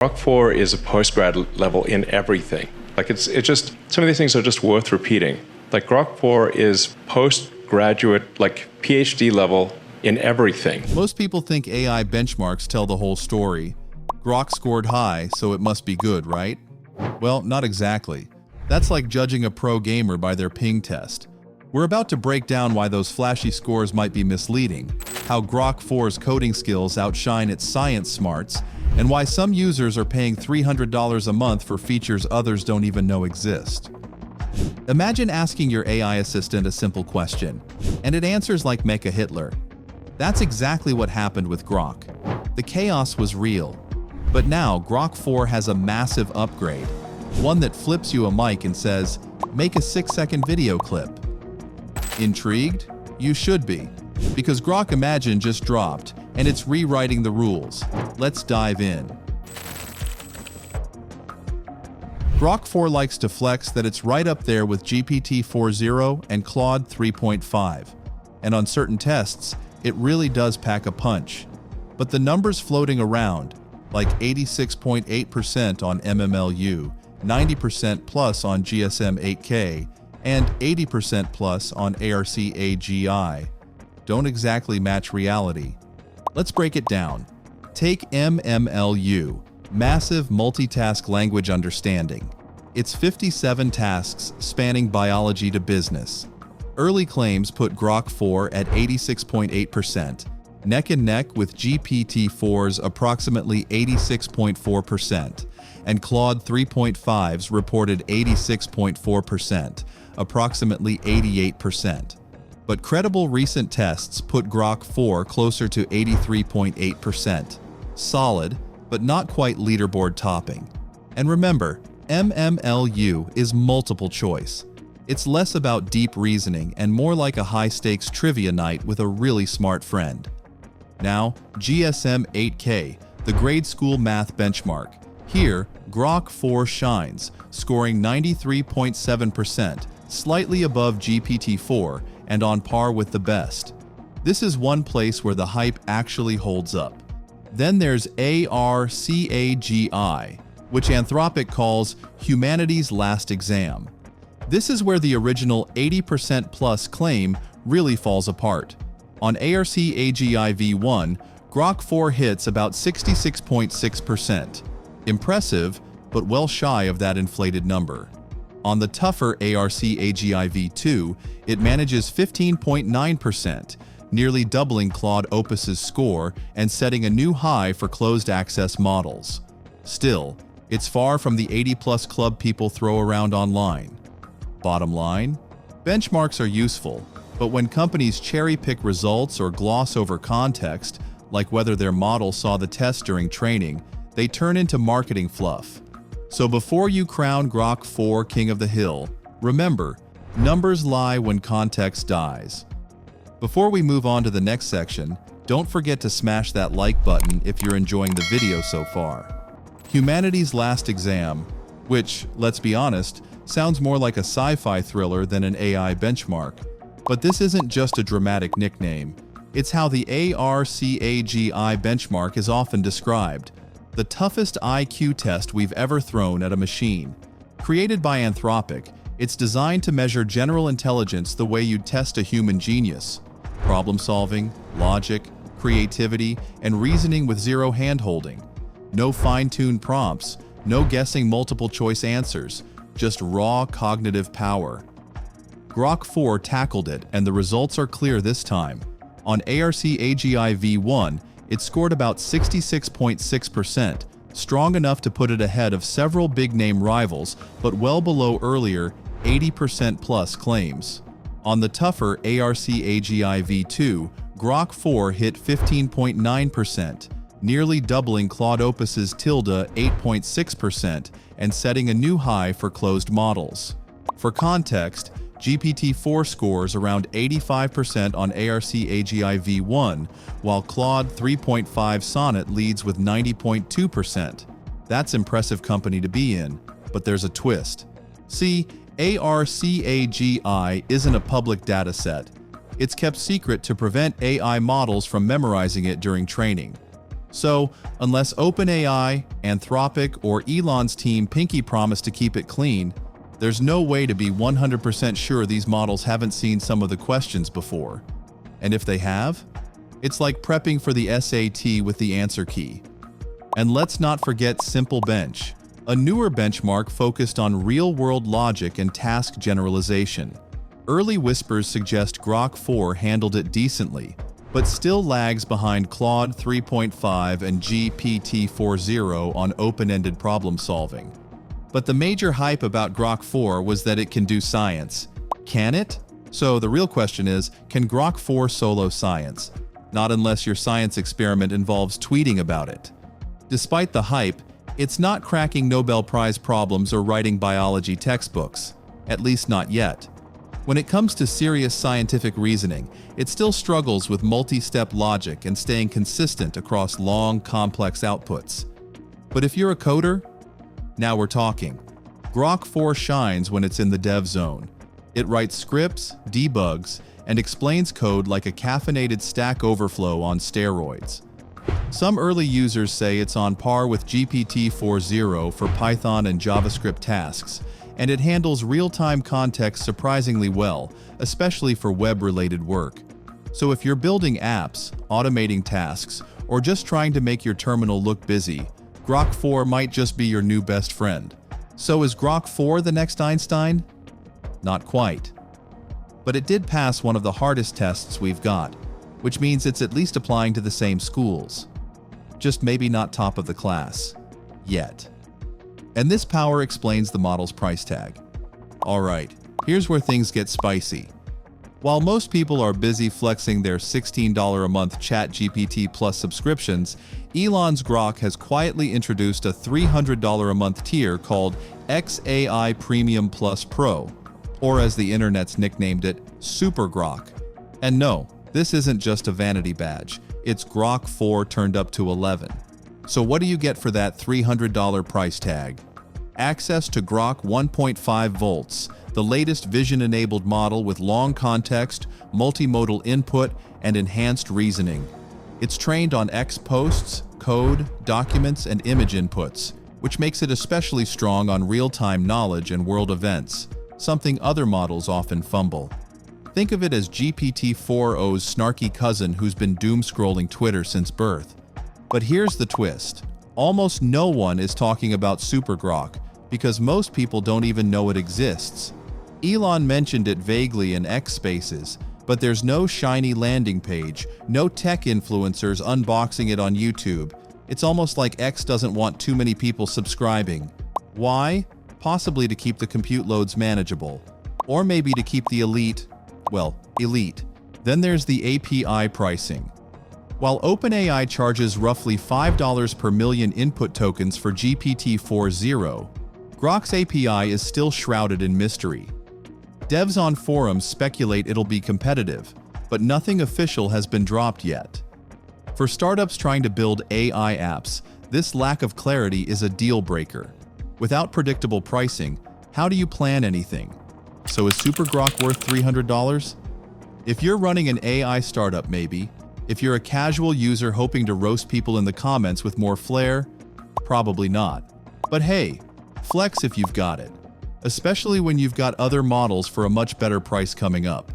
Grok 4 is a postgrad level in everything. Like it's just, some of these things are just worth repeating. Like Grok 4 is postgraduate, like PhD level in everything. Most people think AI benchmarks tell the whole story. Grok scored high, so it must be good, right? Well, not exactly. That's like judging a pro gamer by their ping test. We're about to break down why those flashy scores might be misleading, how Grok 4's coding skills outshine its science smarts, and why some users are paying $300 a month for features others don't even know exist. Imagine asking your AI assistant a simple question, and it answers like Mecha Hitler. That's exactly what happened with Grok. The chaos was real. But now, Grok 4 has a massive upgrade, one that flips you a mic and says, "Make a 6-second video clip." Intrigued? You should be, because Grok Imagine just dropped, and it's rewriting the rules. Let's dive in. Grok 4 likes to flex that it's right up there with GPT-4o and Claude 3.5, and on certain tests, it really does pack a punch. But the numbers floating around, like 86.8% on MMLU, 90% plus on GSM 8K, and 80% plus on ARC-AGI, don't exactly match reality. Let's break it down. Take MMLU, Massive Multitask Language Understanding. It's 57 tasks spanning biology to business. Early claims put Grok 4 at 86.8%, neck and neck with GPT-4's approximately 86.4%, and Claude 3.5's reported 86.4%, approximately 88%. But credible recent tests put Grok 4 closer to 83.8%. Solid, but not quite leaderboard topping. And remember, MMLU is multiple choice. It's less about deep reasoning and more like a high-stakes trivia night with a really smart friend. Now, GSM 8K, the grade school math benchmark. Here, Grok 4 shines, scoring 93.7%, slightly above GPT-4 and on par with the best. This is one place where the hype actually holds up. Then there's ARC-AGI, which Anthropic calls humanity's last exam. This is where the original 80% plus claim really falls apart. On ARC-AGI v1, Grok 4 hits about 66.6%. Impressive, but well shy of that inflated number. On the tougher ARC-AGI v2, it manages 15.9%, nearly doubling Claude Opus's score and setting a new high for closed access models. Still, it's far from the 80-plus club people throw around online. Bottom line, benchmarks are useful, but when companies cherry-pick results or gloss over context, like whether their model saw the test during training, they turn into marketing fluff. So before you crown Grok 4 King of the Hill, remember, numbers lie when context dies. Before we move on to the next section, don't forget to smash that like button if you're enjoying the video so far. Humanity's Last Exam, which, let's be honest, sounds more like a sci-fi thriller than an AI benchmark. But this isn't just a dramatic nickname. It's how the ARC-AGI benchmark is often described. The toughest IQ test we've ever thrown at a machine. Created by Anthropic, it's designed to measure general intelligence the way you'd test a human genius. Problem solving, logic, creativity, and reasoning with zero hand-holding. No fine-tuned prompts, no guessing multiple choice answers, just raw cognitive power. Grok 4 tackled it, and the results are clear this time. On ARC-AGI v1, it scored about 66.6%, strong enough to put it ahead of several big-name rivals, but well below earlier 80% plus claims. On the tougher ARC-AGI v2, Grok 4 hit 15.9%, nearly doubling Claude Opus's tilde 8.6% and setting a new high for closed models. For context, GPT-4 scores around 85% on ARC-AGI v1, while Claude 3.5 Sonnet leads with 90.2%. That's impressive company to be in, but there's a twist. See, ARC-AGI isn't a public dataset. It's kept secret to prevent AI models from memorizing it during training. So, unless OpenAI, Anthropic, or Elon's team pinky promise to keep it clean, there's no way to be 100% sure these models haven't seen some of the questions before. And if they have, it's like prepping for the SAT with the answer key. And let's not forget Simple Bench, a newer benchmark focused on real-world logic and task generalization. Early whispers suggest Grok 4 handled it decently, but still lags behind Claude 3.5 and GPT-4o on open-ended problem solving. But the major hype about Grok 4 was that it can do science. Can it? So the real question is, can Grok 4 solo science? Not unless your science experiment involves tweeting about it. Despite the hype, it's not cracking Nobel Prize problems or writing biology textbooks, at least not yet. When it comes to serious scientific reasoning, it still struggles with multi-step logic and staying consistent across long, complex outputs. But if you're a coder, now we're talking. Grok 4 shines when it's in the dev zone. It writes scripts, debugs, and explains code like a caffeinated Stack Overflow on steroids. Some early users say it's on par with GPT-4o for Python and JavaScript tasks, and it handles real-time context surprisingly well, especially for web-related work. So if you're building apps, automating tasks, or just trying to make your terminal look busy, Grok 4 might just be your new best friend. So is Grok 4 the next Einstein? Not quite. But it did pass one of the hardest tests we've got, which means it's at least applying to the same schools. Just maybe not top of the class. Yet. And this power explains the model's price tag. Alright, here's where things get spicy. While most people are busy flexing their $16 a month ChatGPT Plus subscriptions, Elon's Grok has quietly introduced a $300 a month tier called XAI Premium Plus Pro, or as the internet's nicknamed it, Super Grok. And no, this isn't just a vanity badge, it's Grok 4 turned up to 11. So what do you get for that $300 price tag? Access to Grok 1.5 volts, the latest vision-enabled model with long context, multimodal input, and enhanced reasoning. It's trained on X posts, code, documents, and image inputs, which makes it especially strong on real-time knowledge and world events, something other models often fumble. Think of it as GPT-4o's snarky cousin who's been doom-scrolling Twitter since birth. But here's the twist. Almost no one is talking about Super Grok because most people don't even know it exists. Elon mentioned it vaguely in X Spaces, but there's no shiny landing page, no tech influencers unboxing it on YouTube. It's almost like X doesn't want too many people subscribing. Why? Possibly to keep the compute loads manageable. Or maybe to keep the elite. Then there's the API pricing. While OpenAI charges roughly $5 per million input tokens for GPT-4o, Grok's API is still shrouded in mystery. Devs on forums speculate it'll be competitive, but nothing official has been dropped yet. For startups trying to build AI apps, this lack of clarity is a deal breaker. Without predictable pricing, how do you plan anything? So is Super Grok worth $300? If you're running an AI startup, maybe. If you're a casual user hoping to roast people in the comments with more flair, probably not. But hey, flex if you've got it, especially when you've got other models for a much better price coming up.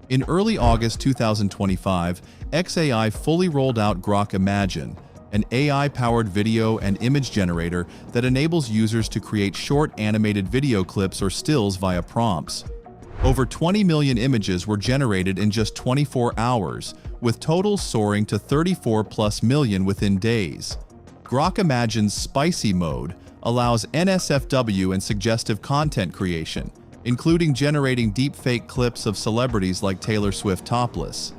In early August 2025, XAI fully rolled out Grok Imagine, an AI-powered video and image generator that enables users to create short animated video clips or stills via prompts. Over 20 million images were generated in just 24 hours, with totals soaring to 34+ million within days. Grok Imagine's Spicy mode allows NSFW and suggestive content creation, including generating deepfake clips of celebrities like Taylor Swift topless.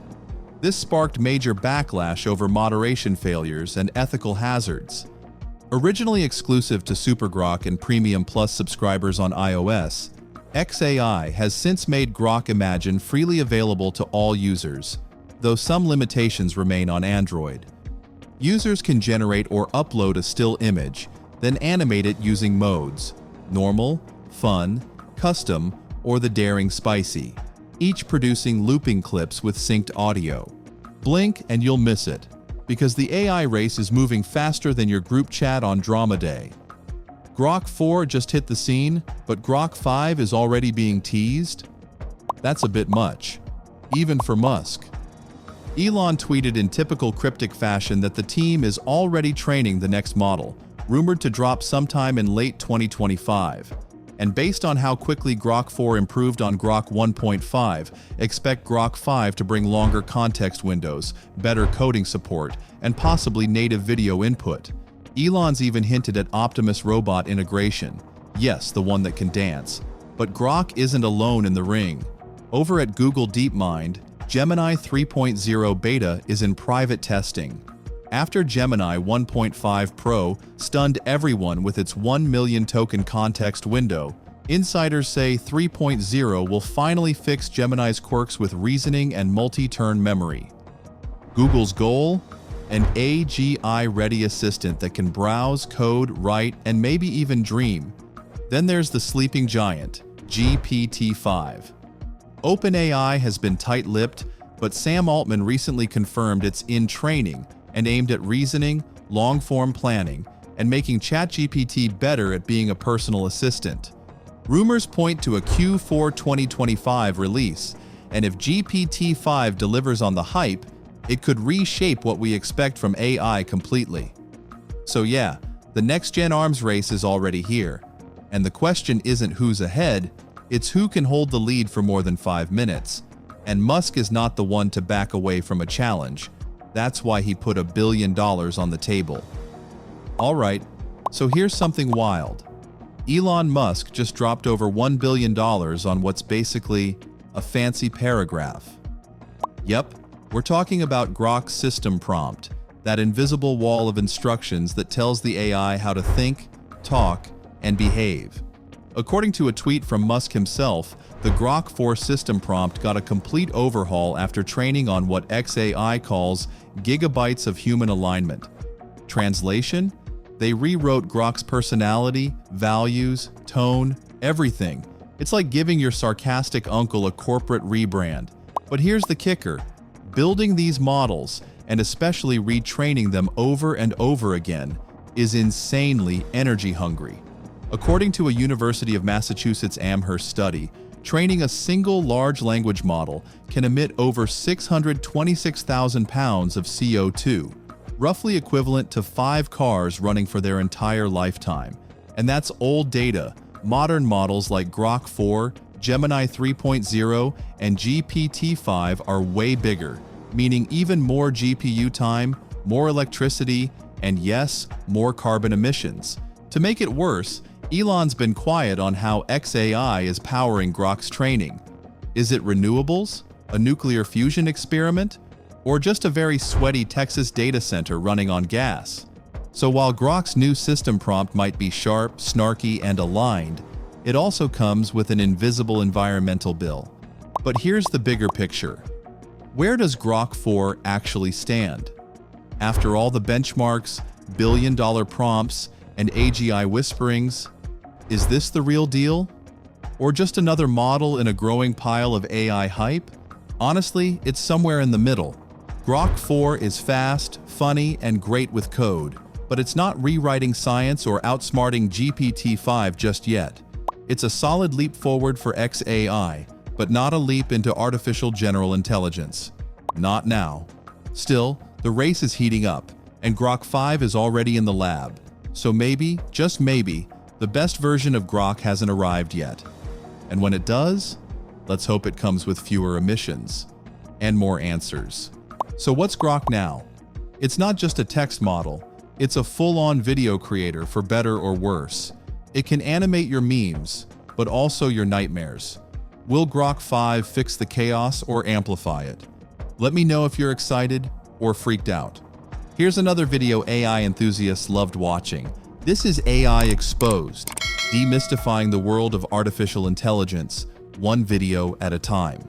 This sparked major backlash over moderation failures and ethical hazards. Originally exclusive to Super Grok and Premium Plus subscribers on iOS, XAI has since made Grok Imagine freely available to all users, though some limitations remain on Android. Users can generate or upload a still image, then animate it using modes: normal, fun, custom, or the daring spicy, each producing looping clips with synced audio. Blink and you'll miss it. because the AI race is moving faster than your group chat on Drama Day. Grok 4 just hit the scene, but Grok 5 is already being teased? That's a bit much, even for Musk. Elon tweeted in typical cryptic fashion that the team is already training the next model, rumored to drop sometime in late 2025. And based on how quickly Grok 4 improved on Grok 1.5, expect Grok 5 to bring longer context windows, better coding support, and possibly native video input. Elon's even hinted at Optimus robot integration. Yes, the one that can dance. But Grok isn't alone in the ring. Over at Google DeepMind, Gemini 3.0 beta is in private testing. After Gemini 1.5 Pro stunned everyone with its 1 million token context window, insiders say 3.0 will finally fix Gemini's quirks with reasoning and multi-turn memory. Google's goal? An AGI-ready assistant that can browse, code, write, and maybe even dream. Then there's the sleeping giant, GPT-5. OpenAI has been tight-lipped, but Sam Altman recently confirmed it's in training and aimed at reasoning, long-form planning, and making ChatGPT better at being a personal assistant. Rumors point to a Q4 2025 release, and if GPT-5 delivers on the hype, it could reshape what we expect from AI completely. So yeah, the next-gen arms race is already here, and the question isn't who's ahead, it's who can hold the lead for more than 5 minutes. And Musk is not the one to back away from a challenge. That's why he put $1 billion on the table. Alright, so here's something wild. Elon Musk just dropped over $1 billion on what's basically a fancy paragraph. Yep, we're talking about Grok's system prompt, that invisible wall of instructions that tells the AI how to think, talk, and behave. According to a tweet from Musk himself, the Grok 4 system prompt got a complete overhaul after training on what xAI calls gigabytes of human alignment. Translation? They rewrote Grok's personality, values, tone, everything. It's like giving your sarcastic uncle a corporate rebrand. But here's the kicker. Building these models, and especially retraining them over and over again, is insanely energy hungry. According to a University of Massachusetts Amherst study, training a single large language model can emit over 626,000 pounds of CO2, roughly equivalent to 5 cars running for their entire lifetime. And that's old data. Modern models like Grok 4, Gemini 3.0, and GPT-5 are way bigger, meaning even more GPU time, more electricity, and yes, more carbon emissions. To make it worse, Elon's been quiet on how xAI is powering Grok's training. Is it renewables, a nuclear fusion experiment, or just a very sweaty Texas data center running on gas? So while Grok's new system prompt might be sharp, snarky, and aligned, it also comes with an invisible environmental bill. But here's the bigger picture. Where does Grok 4 actually stand? After all the benchmarks, billion-dollar prompts, and AGI whisperings, is this the real deal? Or just another model in a growing pile of AI hype? Honestly, it's somewhere in the middle. Grok 4 is fast, funny, and great with code, but it's not rewriting science or outsmarting GPT-5 just yet. It's a solid leap forward for xAI, but not a leap into artificial general intelligence. Not now. Still, the race is heating up, and Grok 5 is already in the lab. So maybe, just maybe, the best version of Grok hasn't arrived yet. And when it does, let's hope it comes with fewer emissions and more answers. So what's Grok now? It's not just a text model, it's a full-on video creator for better or worse. It can animate your memes, but also your nightmares. Will Grok 5 fix the chaos or amplify it? Let me know if you're excited or freaked out. Here's another video AI enthusiasts loved watching. This is AI Exposed, demystifying the world of artificial intelligence, one video at a time.